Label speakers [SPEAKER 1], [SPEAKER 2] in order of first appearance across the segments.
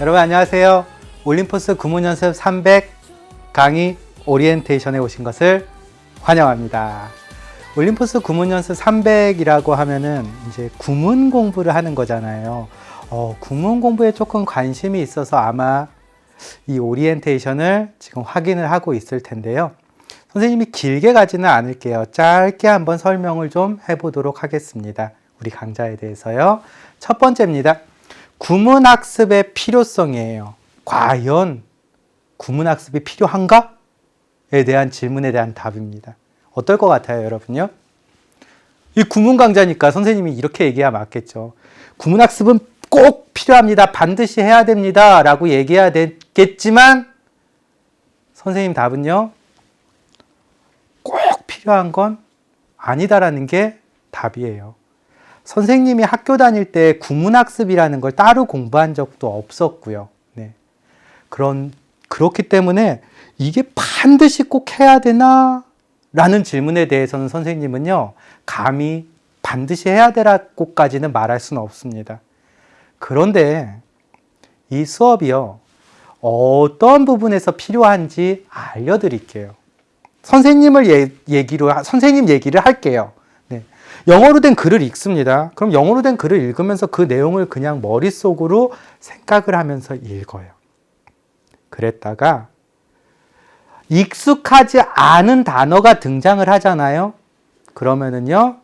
[SPEAKER 1] 여러분 안녕하세요. 올림포스 구문연습 300 강의 오리엔테이션에 오신 것을 환영합니다. 올림포스 구문연습 300이라고 하면은 이제 구문 공부를 하는 거잖아요. 구문 공부에 조금 관심이 있어서 아마 이 오리엔테이션을 지금 확인을 하고 있을 텐데요. 선생님이 길게 가지는 않을게요. 짧게 한번 설명을 좀 해보도록 하겠습니다. 우리 강좌에 대해서요. 첫 번째입니다. 구문학습의 필요성이에요. 과연 구문학습이 필요한가? 에 대한 질문에 대한 답입니다. 어떨 것 같아요, 여러분요? 이 구문 강좌니까 선생님이 이렇게 얘기해야 맞겠죠. 구문학습은 꼭 필요합니다. 반드시 해야 됩니다. 라고 얘기해야 되겠지만 선생님 답은요. 꼭 필요한 건 아니다라는 게 답이에요. 선생님이 학교 다닐 때 구문학습이라는 걸 따로 공부한 적도 없었고요. 네. 그렇기 때문에 이게 반드시 꼭 해야 되나? 라는 질문에 대해서는 선생님은요, 감히 반드시 해야 되라고까지는 말할 수는 없습니다. 그런데 이 수업이요, 어떤 부분에서 필요한지 알려드릴게요. 선생님 얘기를 할게요. 네. 영어로 된 글을 읽습니다. 그럼 영어로 된 글을 읽으면서 그 내용을 그냥 머릿속으로 생각을 하면서 읽어요. 그랬다가 익숙하지 않은 단어가 등장을 하잖아요. 그러면은요,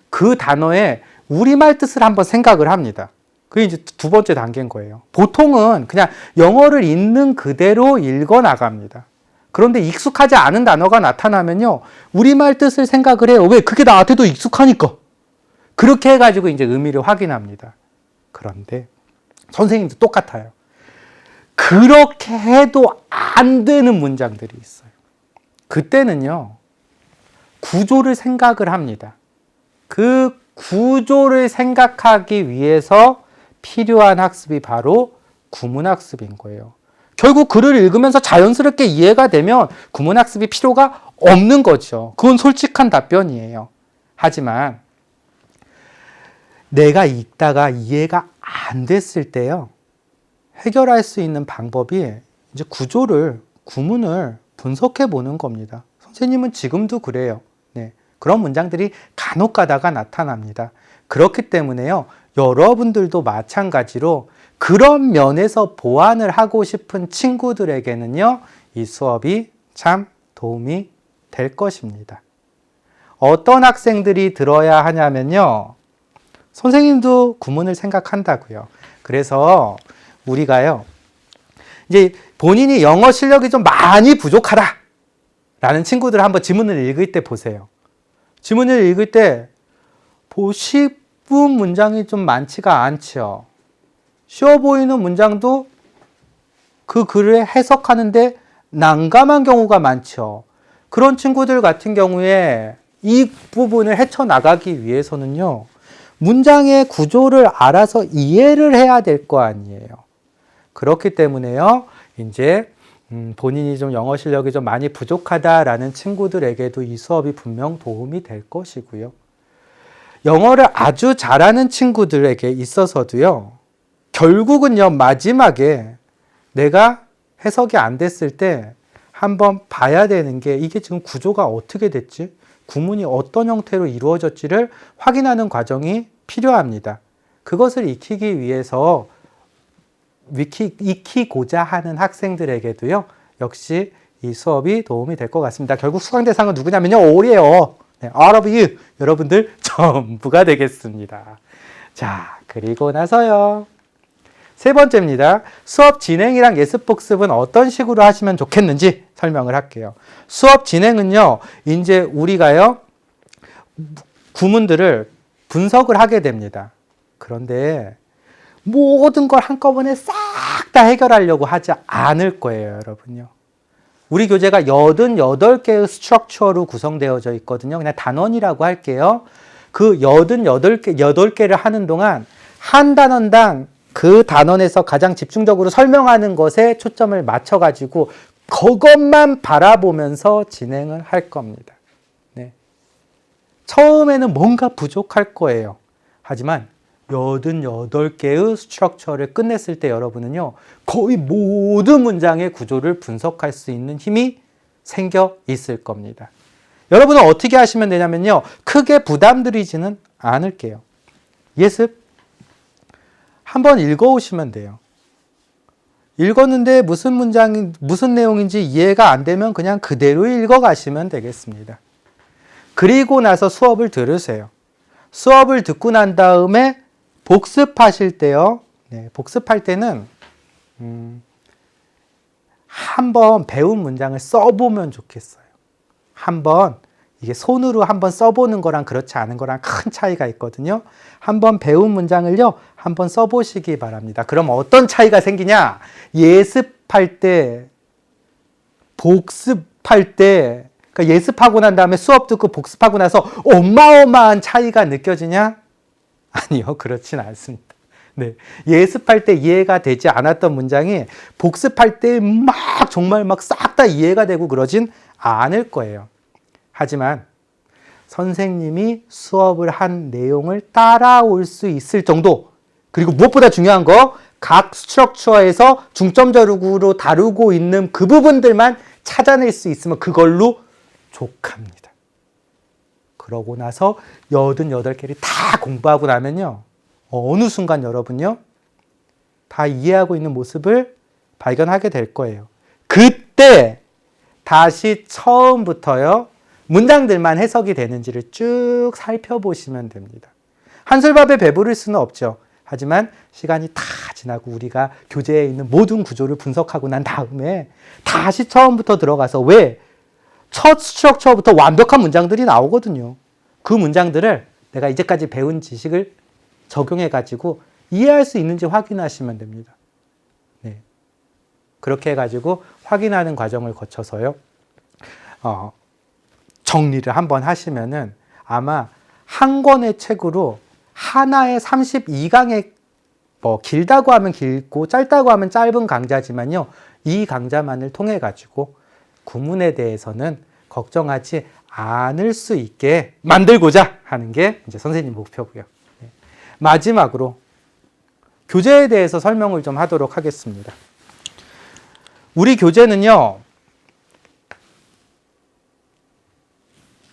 [SPEAKER 1] 그 단어의 우리말 뜻을 한번 생각을 합니다. 그게 이제 두 번째 단계인 거예요. 보통은 그냥 영어를 있는 그대로 읽어 나갑니다. 그런데 익숙하지 않은 단어가 나타나면요, 우리말 뜻을 생각을 해요. 왜? 그게 나한테도 익숙하니까. 그렇게 해가지고 이제 의미를 확인합니다. 그런데 선생님도 똑같아요. 그렇게 해도 안 되는 문장들이 있어요. 그때는요, 구조를 생각을 합니다. 그 구조를 생각하기 위해서 필요한 학습이 바로 구문학습인 거예요. 결국 글을 읽으면서 자연스럽게 이해가 되면 구문학습이 필요가 없는 거죠. 그건 솔직한 답변이에요. 하지만 내가 읽다가 이해가 안 됐을 때요, 해결할 수 있는 방법이 이제 구문을 분석해 보는 겁니다. 선생님은 지금도 그래요. 네. 그런 문장들이 간혹 가다가 나타납니다. 그렇기 때문에요, 여러분들도 마찬가지로 그런 면에서 보완을 하고 싶은 친구들에게는요, 이 수업이 참 도움이 될 것입니다. 어떤 학생들이 들어야 하냐면요, 선생님도 구문을 생각한다고요. 그래서 우리가요, 이제 본인이 영어 실력이 좀 많이 부족하다 라는 친구들 한번 지문을 읽을 때 보세요. 지문을 읽을 때 싶은 문장이 좀 많지가 않죠. 쉬워 보이는 문장도 그 글을 해석하는데 난감한 경우가 많죠. 그런 친구들 같은 경우에 이 부분을 헤쳐나가기 위해서는요, 문장의 구조를 알아서 이해를 해야 될 거 아니에요. 그렇기 때문에요, 이제 본인이 좀 영어 실력이 좀 많이 부족하다라는 친구들에게도 이 수업이 분명 도움이 될 것이고요. 영어를 아주 잘하는 친구들에게 있어서도요, 결국은요, 마지막에 내가 해석이 안 됐을 때 한번 봐야 되는 게, 이게 지금 구조가 어떻게 됐지? 구문이 어떤 형태로 이루어졌지를 확인하는 과정이 필요합니다. 그것을 익히기 위해서 익히고자 하는 학생들에게도요, 역시 이 수업이 도움이 될 것 같습니다. 결국 수강 대상은 누구냐면요, all이에요. 네, all of you, 여러분들 전부가 되겠습니다. 자, 그리고 나서요, 세 번째입니다. 수업 진행이랑 예습복습은 어떤 식으로 하시면 좋겠는지 설명을 할게요. 수업 진행은요, 이제 우리가요, 구문들을 분석을 하게 됩니다. 그런데 모든 걸 한꺼번에 싹 다 해결하려고 하지 않을 거예요, 여러분요. 우리 교재가 88개의 스트럭처로 구성되어져 있거든요. 그냥 단원이라고 할게요. 그 88개를 하는 동안 한 단원당 그 단원에서 가장 집중적으로 설명하는 것에 초점을 맞춰가지고 그것만 바라보면서 진행을 할 겁니다. 네. 처음에는 뭔가 부족할 거예요. 하지만 88개의 스트럭처를 끝냈을 때 여러분은요, 거의 모든 문장의 구조를 분석할 수 있는 힘이 생겨 있을 겁니다. 여러분은 어떻게 하시면 되냐면요, 크게 부담드리지는 않을게요. 예습 한번 읽어오시면 돼요. 읽었는데 무슨 문장이, 무슨 내용인지 이해가 안 되면 그냥 그대로 읽어가시면 되겠습니다. 그리고 나서 수업을 들으세요. 수업을 듣고 난 다음에 복습하실 때요. 복습할 때는 한번 배운 문장을 써보면 좋겠어요. 한번 이게 손으로 한번 써보는 거랑 그렇지 않은 거랑 큰 차이가 있거든요. 한번 배운 문장을요, 한번 써보시기 바랍니다. 그럼 어떤 차이가 생기냐? 예습할 때, 복습할 때, 그러니까 예습하고 난 다음에 수업 듣고 복습하고 나서 어마어마한 차이가 느껴지냐? 아니요, 그렇진 않습니다. 네, 예습할 때 이해가 되지 않았던 문장이 복습할 때 정말 싹 다 이해가 되고 그러진 않을 거예요. 하지만 선생님이 수업을 한 내용을 따라올 수 있을 정도, 그리고 무엇보다 중요한 거, 각 스트럭처에서 중점적으로 다루고 있는 그 부분들만 찾아낼 수 있으면 그걸로 족합니다. 그러고 나서 88개를 다 공부하고 나면요, 어느 순간 여러분요, 다 이해하고 있는 모습을 발견하게 될 거예요. 그때 다시 처음부터요, 문장들만 해석이 되는지를 쭉 살펴보시면 됩니다. 한술밥에 배부를 수는 없죠. 하지만 시간이 다 지나고 우리가 교재에 있는 모든 구조를 분석하고 난 다음에 다시 처음부터 들어가서, 왜? 첫 스트럭처부터 완벽한 문장들이 나오거든요. 그 문장들을 내가 이제까지 배운 지식을 적용해가지고 이해할 수 있는지 확인하시면 됩니다. 네. 그렇게 해가지고 확인하는 과정을 거쳐서요, 정리를 한번 하시면은 아마 한 권의 책으로 하나의 32강의 길다고 하면 길고 짧다고 하면 짧은 강좌지만요, 이 강좌만을 통해 가지고 구문에 대해서는 걱정하지 않을 수 있게 만들고자 하는 게 이제 선생님 목표고요. 마지막으로 교재에 대해서 설명을 좀 하도록 하겠습니다. 우리 교재는요,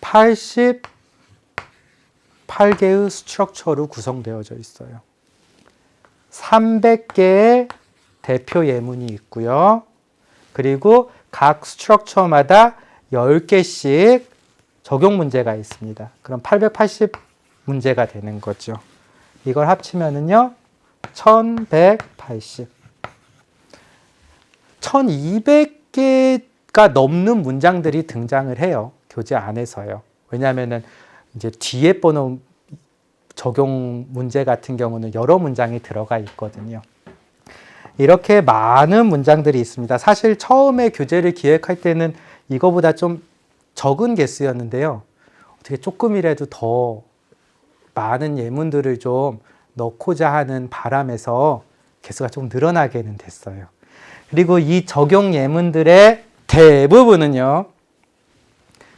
[SPEAKER 1] 88개의 스트럭처로 구성되어져 있어요. 300개의 대표 예문이 있고요. 그리고 각 스트럭처마다 10개씩 적용 문제가 있습니다. 그럼 880문제가 되는 거죠. 이걸 합치면은요, 1180. 1200개가 넘는 문장들이 등장을 해요. 교재 안에서요. 왜냐하면은 이제 뒤에 번호 적용 문제 같은 경우는 여러 문장이 들어가 있거든요. 이렇게 많은 문장들이 있습니다. 사실 처음에 교재를 기획할 때는 이거보다 좀 적은 개수였는데요. 어떻게 조금이라도 더 많은 예문들을 좀 넣고자 하는 바람에서 개수가 좀 늘어나게는 됐어요. 그리고 이 적용 예문들의 대부분은요,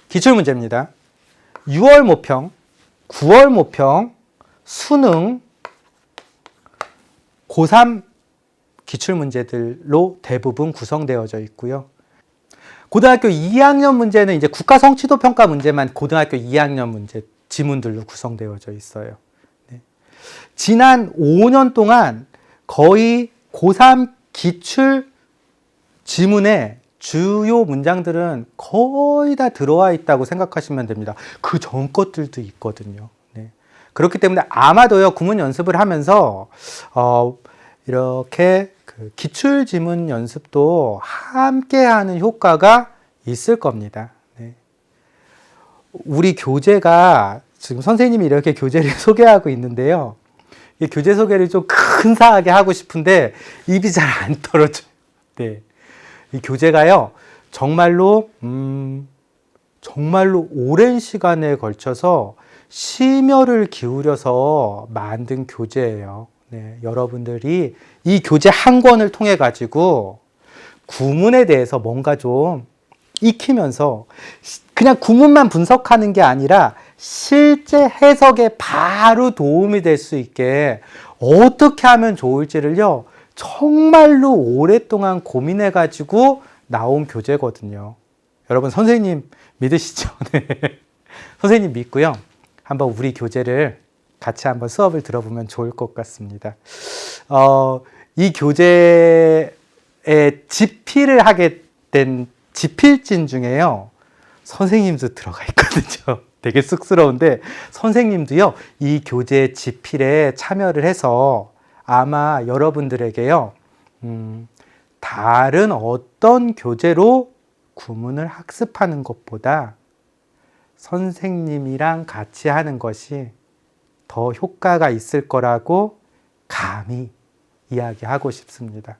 [SPEAKER 1] 기출문제입니다. 6월 모평, 9월 모평, 수능, 고3 기출문제들로 대부분 구성되어져 있고요. 고등학교 2학년 문제는 이제 국가 성취도 평가 문제만 고등학교 2학년 문제 지문들로 구성되어져 있어요. 네. 지난 5년 동안 거의 고3 기출 지문에 주요 문장들은 거의 다 들어와 있다고 생각하시면 됩니다. 그 전 것들도 있거든요. 네. 그렇기 때문에 아마도요, 구문 연습을 하면서 이렇게 그 기출 지문 연습도 함께 하는 효과가 있을 겁니다. 네. 우리 교재가 지금 선생님이 이렇게 교재를 소개하고 있는데요. 이 교재 소개를 좀 근사하게 하고 싶은데 입이 잘 안 떨어져요. 네. 이 교재가요, 정말로 오랜 시간에 걸쳐서 심혈을 기울여서 만든 교재예요. 네, 여러분들이 이 교재 한 권을 통해 가지고 구문에 대해서 뭔가 좀 익히면서 그냥 구문만 분석하는 게 아니라 실제 해석에 바로 도움이 될 수 있게 어떻게 하면 좋을지를요, 정말로 오랫동안 고민해 가지고 나온 교재거든요. 여러분 선생님 믿으시죠? 네. 선생님 믿고요. 한번 우리 교재를 같이 한번 수업을 들어보면 좋을 것 같습니다. 이 교재에 집필을 하게 된 집필진 중에요, 선생님도 들어가 있거든요. 되게 쑥스러운데 선생님도요, 이 교재 집필에 참여를 해서 아마 여러분들에게요, 다른 어떤 교재로 구문을 학습하는 것보다 선생님이랑 같이 하는 것이 더 효과가 있을 거라고 감히 이야기하고 싶습니다.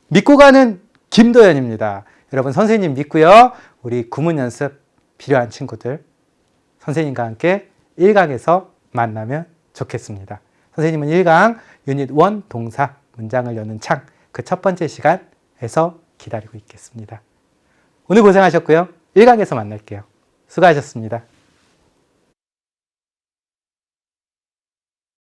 [SPEAKER 1] 믿고 가는 김도연입니다. 여러분 선생님 믿고요. 우리 구문 연습 필요한 친구들 선생님과 함께 1강에서 만나면 좋겠습니다. 선생님은 1강 유닛 1 동사 문장을 여는 창 그 첫 번째 시간에서 기다리고 있겠습니다. 오늘 고생하셨고요. 1강에서 만날게요. 수고하셨습니다.